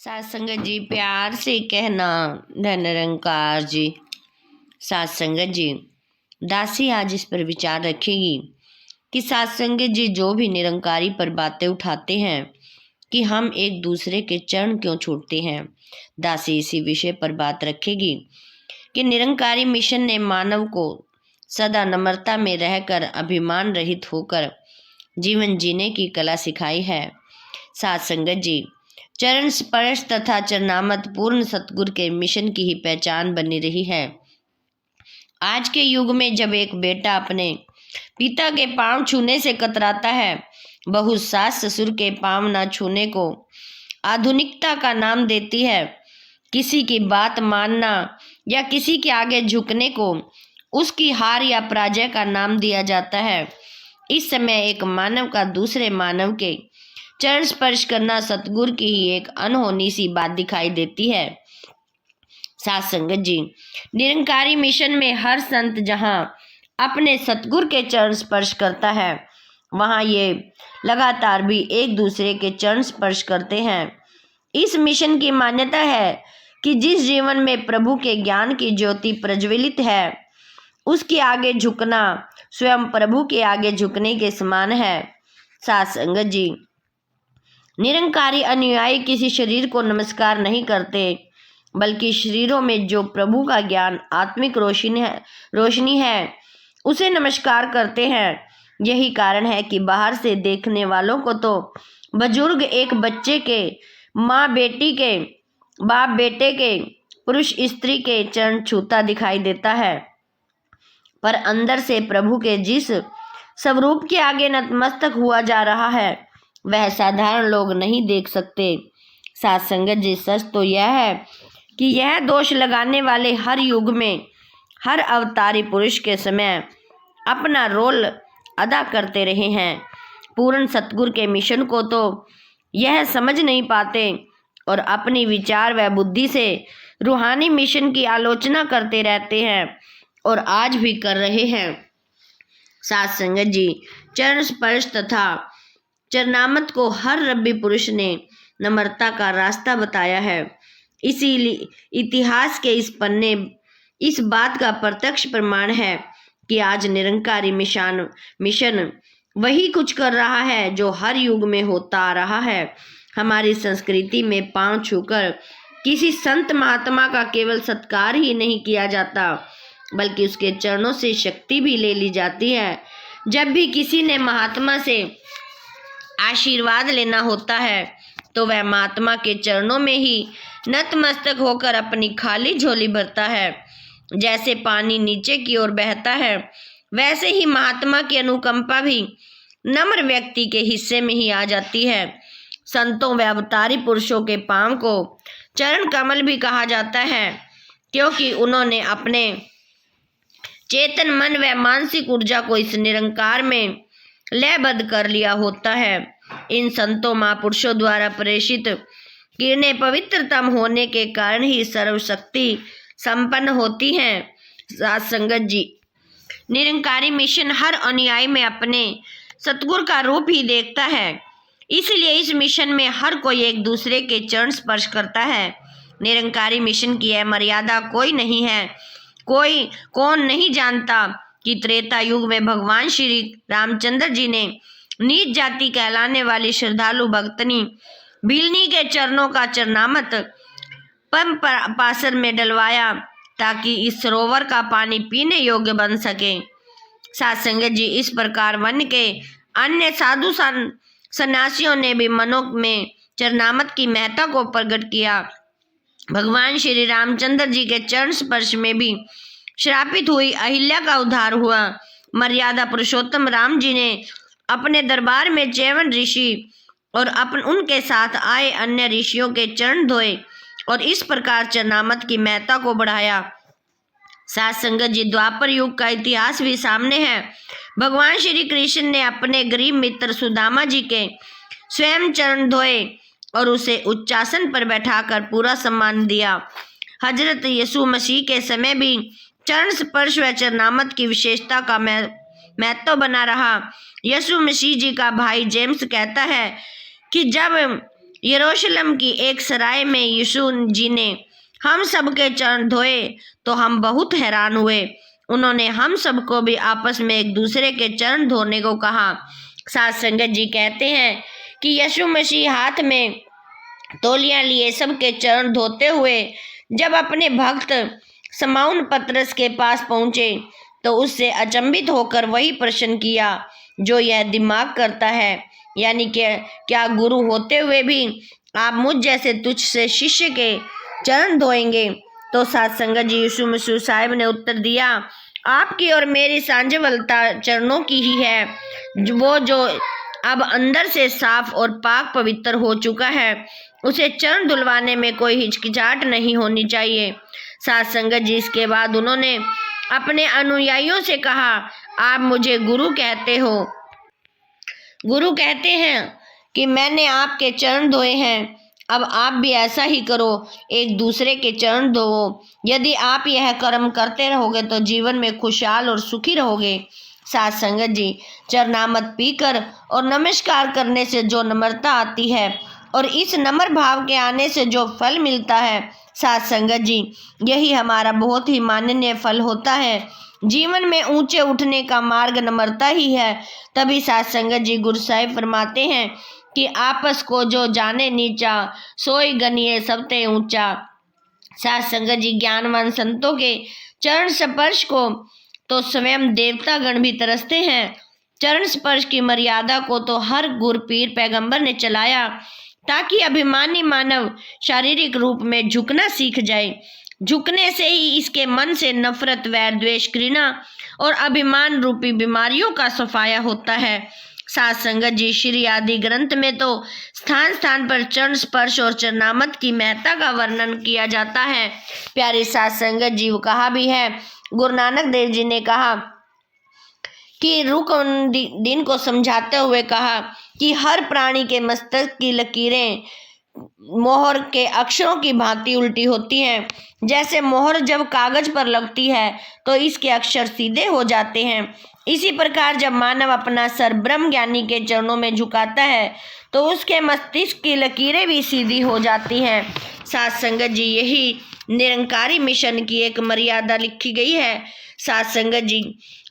सात संगत जी प्यार से कहना धन निरंकार जी। सात संगत जी, दासी आज इस पर विचार रखेगी कि सात संगत जी जो भी निरंकारी पर बातें उठाते हैं कि हम एक दूसरे के चरण क्यों छूटते हैं। दासी इसी विषय पर बात रखेगी कि निरंकारी मिशन ने मानव को सदा नम्रता में रहकर अभिमान रहित होकर जीवन जीने की कला सिखाई है। सात संगत जी, चरण स्पर्श तथा चरणामत पूर्ण सतगुरु के मिशन की ही पहचान बनी रही है। आज के युग में जब एक बेटा अपने पिता के पांव छूने से कतराता है, बहू सास ससुर के पांव न छूने को आधुनिकता का नाम देती है, किसी की बात मानना या किसी के आगे झुकने को उसकी हार या पराजय का नाम दिया जाता है। इस समय एक मानव का दूसरे मानव के चरण स्पर्श करना सतगुरु की ही एक अनहोनी सी बात दिखाई देती है। सात संगत जी, निरंकारी मिशन में हर संत जहां अपने सतगुरु के चरण स्पर्श करता है, वहां ये लगातार भी एक दूसरे के चरण स्पर्श करते हैं। इस मिशन की मान्यता है कि जिस जीवन में प्रभु के ज्ञान की ज्योति प्रज्वलित है, उसके आगे झुकना स्वयं प्रभु के आगे झुकने के समान है। सात संगत जी, निरंकारी अनुयायी किसी शरीर को नमस्कार नहीं करते, बल्कि शरीरों में जो प्रभु का ज्ञान आत्मिक रोशनी है उसे नमस्कार करते हैं। यही कारण है कि बाहर से देखने वालों को तो बुजुर्ग एक बच्चे के, माँ बेटी के, बाप बेटे के, पुरुष स्त्री के चरण छूता दिखाई देता है, पर अंदर से प्रभु के जिस स्वरूप के आगे नतमस्तक हुआ जा रहा है वह साधारण लोग नहीं देख सकते। सात संगत जी, सच तो यह है कि यह दोष लगाने वाले हर युग में हर अवतारी पुरुष के समय अपना रोल अदा करते रहे हैं। पूर्ण सतगुरु के मिशन को तो यह समझ नहीं पाते और अपनी विचार व बुद्धि से रूहानी मिशन की आलोचना करते रहते हैं और आज भी कर रहे हैं। सात संगत जी, चरण स्पर्श तथा चरणामत को हर रब्बी पुरुष ने नम्रता का रास्ता बताया है। इसीलिए इतिहास के इस पन्ने इस बात का प्रत्यक्ष प्रमाण है कि आज निरंकारी मिशन वही कुछ कर रहा है जो हर युग में होता आ रहा है। हमारी संस्कृति में पांव छूकर किसी संत महात्मा का केवल सत्कार ही नहीं किया जाता, बल्कि उसके चरणों से शक्ति भी ले ली जाती है। जब भी किसी ने महात्मा से आशीर्वाद लेना होता है तो वह महात्मा के चरणों में ही नतमस्तक होकर अपनी खाली झोली भरता है। जैसे पानी नीचे की ओर बहता है, वैसे ही महात्मा की अनुकंपा भी नम्र व्यक्ति के हिस्से में ही आ जाती है। संतों व अवतारी पुरुषों के पांव को चरण कमल भी कहा जाता है, क्योंकि उन्होंने अपने चेतन मन व मानसिक ऊर्जा को इस निरंकार में लयबद्ध कर लिया होता है। इन संतों महापुरुषों द्वारा प्रेषित किरणें पवित्रतम होने के कारण ही सर्वशक्ति संपन्न होती हैं। सात संगत जी, निरंकारी मिशन हर अनुयायी में अपने सतगुरु का रूप ही देखता है, इसलिए इस मिशन में हर कोई एक दूसरे के चरण स्पर्श करता है। निरंकारी मिशन की यह मर्यादा कोई नहीं है। कौन नहीं जानता कि त्रेता युग में भगवान श्री रामचंद्र जी ने नीच जाति कहलाने वाली श्रद्धालु भक्तनी भीलनी के चरणों का चरणामत पम पासर में डलवाया ताकि इस सरोवर का पानी पीने योग्य बन सके। सात संगत जी, इस प्रकार वन के अन्य साधु सन्यासियों ने भी मनों में चरणामत की महत्ता को प्रकट किया। भगवान श्री रामचंद्र जी के चरण स्पर्श में भी श्रापित हुई अहिल्या का उद्धार हुआ। मर्यादा पुरुषोत्तम राम जी ने अपने दरबार में चैवन ऋषि और उनके साथ आए अन्य ऋषियों के चरण धोए और इस प्रकार चरणामत की महत्ता को बढ़ाया। सात संगत जी, द्वापर युग का इतिहास भी सामने है। भगवान श्री कृष्ण ने अपने गरीब मित्र सुदामा जी के स्वयं चरण धोए और उसे उच्चासन पर बैठाकर पूरा सम्मान दिया। हजरत यीशु मसीह के समय भी चरण स्पर्श व चरणामत की विशेषता का महत्व बना रहा। यीशु मसीह जी का भाई जेम्स कहता है कि जब यरूशलेम की एक सराय में यीशु जी ने हम सब के चरण धोए तो हम बहुत हैरान हुए। उन्होंने हम सबको भी आपस में एक दूसरे के चरण धोने को कहा। साथ संगत जी कहते हैं कि यीशु मसीह हाथ में तौलिया लिए सबके चरण धोते हुए जब अपने भक्त शमौन पतरस के पास पहुंचे तो उससे अचंभित होकर वही प्रश्न किया जो यह दिमाग करता है, यानी कि क्या गुरु होते हुए भी आप मुझ जैसे तुच्छ से शिष्य के चरण धोएंगे? तो साथ संगत जी यीशु मसीह साहिब ने उत्तर दिया, आपकी और मेरी सांझवलता चरणों की ही है। वो जो अब अंदर से साफ और पाक पवित्र हो चुका है उसे चरण धुलवाने में कोई हिचकिचाहट नहीं होनी चाहिए। साथ संगत जी इसके बाद उन्होंने अपने अनुयायियों से कहा, आप मुझे गुरु कहते हो, गुरु कहते हैं कि मैंने आपके चरण धोए हैं, अब आप भी ऐसा ही करो, एक दूसरे के चरण धोवो। यदि आप यह कर्म करते रहोगे तो जीवन में खुशहाल और सुखी रहोगे। साथ संगत जी चरणामृत पीकर और नमस्कार करने से जो नम्रता आती है और इस नम्र भाव के आने से जो फल मिलता है, साथ संगत जी यही हमारा बहुत ही माननीय फल होता है। जीवन में ऊंचे उठने का मार्ग नम्रता ही है। तभी साथ संगत जी गुरु साहिब फरमाते हैं कि आपस को जो जाने नीचा सोई गनिए सबते ऊंचा। साथ संगत जी ज्ञानवान संतों के चरण स्पर्श को तो स्वयं देवता गण भी तरसते हैं। चरण स्पर्श की मर्यादा को तो हर गुर पीर पैगंबर ने चलाया ताकि अभिमानी मानव शारीरिक रूप में झुकना सीख जाए। झुकने से ही इसके मन से नफरत, वैर, द्वेष, घृणा और अभिमान रूपी बीमारियों का सफाया होता है। साथ संगत जी श्री आदि ग्रंथ में तो स्थान स्थान पर चरण स्पर्श और चरणामृत की महत्ता का वर्णन किया जाता है। प्यारी साथ संगत जी कहा भी है, गुरु नानक देव जी ने कहा कि रुक दिन को समझाते हुए कहा कि हर प्राणी के मस्तक की लकीरें मोहर के अक्षरों की भांति उल्टी होती हैं। जैसे मोहर जब कागज पर लगती है तो इसके अक्षर सीधे हो जाते हैं, इसी प्रकार जब मानव अपना सर ब्रह्म ज्ञानी के चरणों में झुकाता है तो उसके मस्तिष्क की लकीरें भी सीधी हो जाती हैं। साथ संगत जी यही निरंकारी मिशन की एक मर्यादा लिखी गई है। साथ संगत जी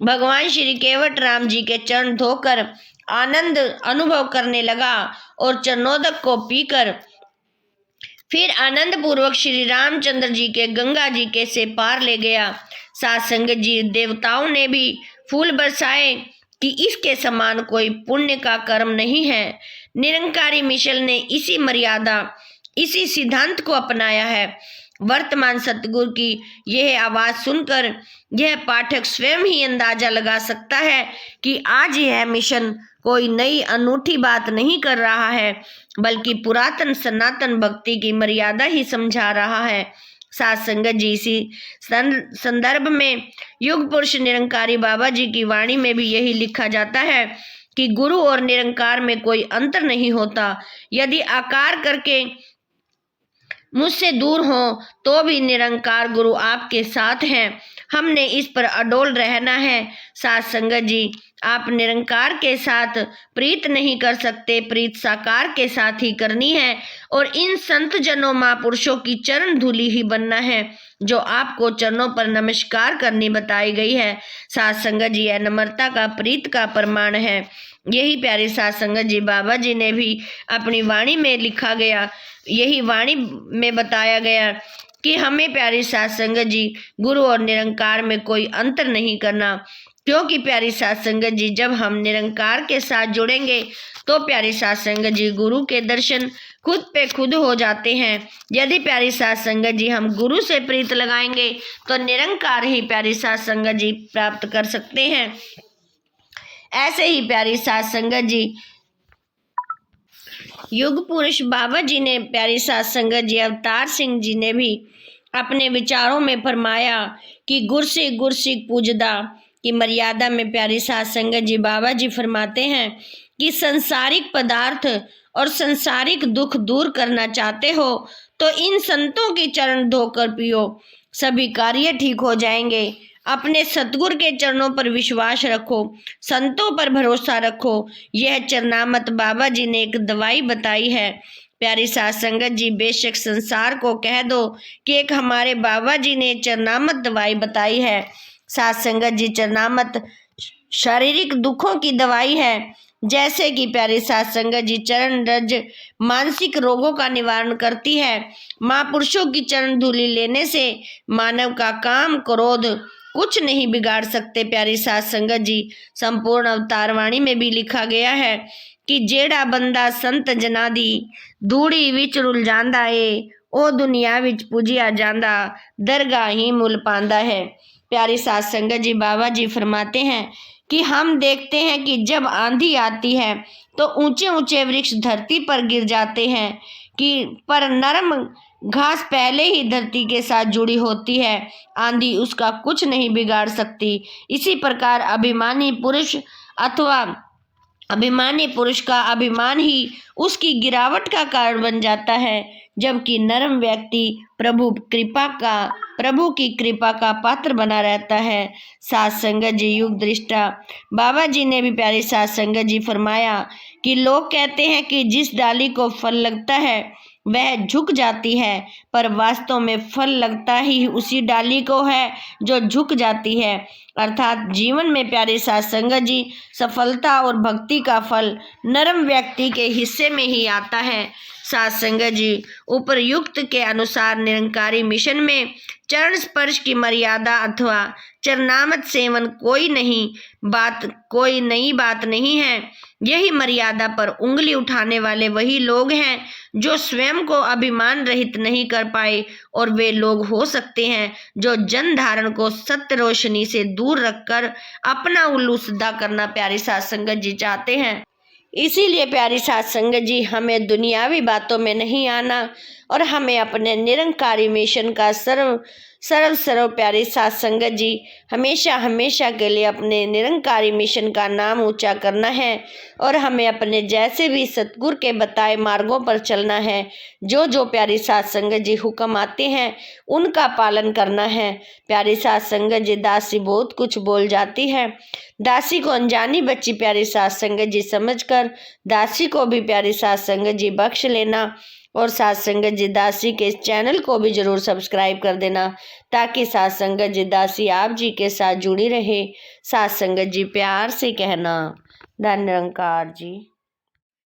भगवान श्री केवट राम जी के चरण धोकर आनंद अनुभव करने लगा और चरणोदक को पीकर फिर आनंद पूर्वक श्री रामचंद्र जी के गंगा जी के से पार ले गया। साथ संगत जी देवताओं ने भी फूल बरसाए कि इसके समान कोई पुण्य का कर्म नहीं है। निरंकारी मिशन ने इसी मर्यादा, इसी सिद्धांत को अपनाया है। वर्तमान सतगुरु की यह आवाज सुनकर यह पाठक स्वयं ही अंदाजा लगा सकता है कि आज यह मिशन कोई नई अनूठी बात नहीं कर रहा है, बल्कि पुरातन सनातन भक्ति की मर्यादा ही समझा रहा है। साथ संगत जी इसी संदर्भ में युग पुरुष निरंकारी बाबा जी की वाणी में भी यही लिखा जाता है कि गुरु और निरंकार में कोई अंतर नहीं होता। यदि आकार करके मुझसे दूर हो तो भी निरंकार गुरु आपके साथ हैं। हमने इस पर अडोल रहना है। साथ संगत जी आप निरंकार के साथ प्रीत नहीं कर सकते, प्रीत साकार के साथ ही करनी है और इन संत जनों महापुरुषों की चरण धूलि ही बनना है जो आपको चरणों पर नमस्कार करनी बताई गई है। साथ संगत जी यह नम्रता का प्रीत का प्रमाण है। यही प्यारी साथ संगत जी बाबा जी ने भी अपनी वाणी में लिखा गया, यही वाणी में बताया गया कि हमें प्यारी साथ संगत जी गुरु और निरंकार में कोई अंतर नहीं करना, क्योंकि प्यारी साथ संगत जी जब हम निरंकार के साथ जुड़ेंगे तो प्यारी साथ संगत जी गुरु के दर्शन खुद पे खुद हो जाते हैं। यदि प्यारी साथ संगत जी हम गुरु से प्रीत लगाएंगे तो निरंकार ही प्यारी साथ संगत जी प्राप्त कर सकते हैं। ऐसे ही प्यारी साथ संगत जी युग पुरुष बाबा जी ने, प्यारी साथ संगत जी अवतार सिंह जी ने भी अपने विचारों में फरमाया कि गुरसिख गुरसिख पूजदा की मर्यादा में प्यारी साथ संगत जी बाबा जी फरमाते हैं कि संसारिक पदार्थ और संसारिक दुख दूर करना चाहते हो तो इन संतों के चरण धोकर पियो, सभी कार्य ठीक हो जाएंगे। अपने सतगुरु के चरणों पर विश्वास रखो, संतों पर भरोसा रखो। यह चरणामृत बाबा जी ने एक दवाई बताई है। प्यारी साध संगत जी, बेशक संसार को कह दो कि एक हमारे बाबा जी ने चरनामत दवाई बताई है। साध संगत जी, चरनामत शारीरिक दुखों की दवाई है, जैसे कि प्यारी साध संगत जी चरण रज मानसिक रोगों का निवारण करती है। महापुरुषों की चरण धूलि लेने से मानव का काम क्रोध कुछ नहीं बिगाड़ सकते। प्यारी साध संगत जी, संपूर्ण अवतार वाणी में भी लिखा गया है कि जेड़ा बंदा संत जना दी धूड़ी विच रुल जांदा है, ओ दुनिया विच पूजिया जांदा दरगाह ही मुल पांदा है। प्यारी साध संगत जी, बाबा जी फरमाते हैं कि हम देखते हैं कि जब आंधी आती है तो ऊंचे ऊंचे वृक्ष धरती पर गिर जाते हैं कि पर नरम घास पहले ही धरती के साथ जुड़ी होती है, आंधी उसका कुछ नहीं बिगाड़ सकती। इसी प्रकार अभिमानी पुरुष का अभिमान ही उसकी गिरावट का कारण बन जाता है, जबकि नरम व्यक्ति प्रभु की कृपा का पात्र बना रहता है। साध संगत जी, युग दृष्टा बाबा जी ने भी प्यारी साध संगत जी फरमाया कि लोग कहते हैं कि जिस डाली को फल लगता है वह झुक जाती है, पर वास्तव में फल लगता ही उसी डाली को है जो झुक जाती है। अर्थात जीवन में प्यारे साध संगत जी सफलता और भक्ति का फल नरम व्यक्ति के हिस्से में ही आता है। साध संगत जी, उपरयुक्त के अनुसार निरंकारी मिशन में चरण स्पर्श की मर्यादा अथवा चरनामत सेवन कोई नई बात नहीं है। यही मर्यादा पर उंगली उठाने वाले वही लोग हैं जो स्वयं को अभिमान रहित नहीं कर पाए, और वे लोग हो सकते हैं जो जन धारण को सत्य रोशनी से दूर रखकर अपना उल्लू सीधा करना प्यारी साध संगत जी चाहते हैं। इसीलिए प्यारी साध संगत जी, हमें दुनियावी बातों में नहीं आना और हमें अपने निरंकारी मिशन का सर्व प्यारी साध संगत जी हमेशा के लिए अपने निरंकारी मिशन का नाम ऊंचा करना है, और हमें अपने जैसे भी सतगुरु के बताए मार्गों पर चलना है। जो प्यारी साध संगत जी हुक्म आते हैं उनका पालन करना है। प्यारी साध संगत जी, दासी बहुत कुछ बोल जाती है, दासी को अनजानी बच्ची प्यारी साध संगत जी समझकर दासी को भी प्यारी साध संगत जी बख्श लेना, और साध संगत जी दासी के इस चैनल को भी जरूर सब्सक्राइब कर देना, ताकि साध संगत जी दासी आप जी के साथ जुड़ी रहे। साध संगत जी, प्यार से कहना, धन निरंकार जी।